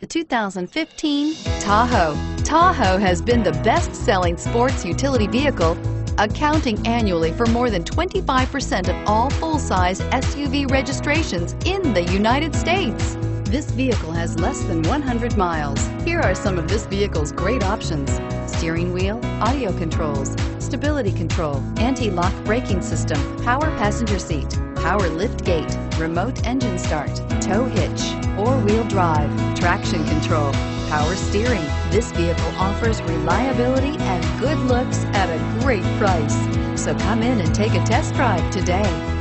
The 2015 Tahoe. Tahoe has been the best-selling sports utility vehicle, accounting annually for more than 25% of all full-size SUV registrations in the United States. This vehicle has less than 100 miles. Here are some of this vehicle's great options: steering wheel audio controls, stability control, anti-lock braking system, power passenger seat, power lift gate, remote engine start, tow hitch, four-wheel drive, traction control, power steering. This vehicle offers reliability and good looks at a great price. So come in and take a test drive today.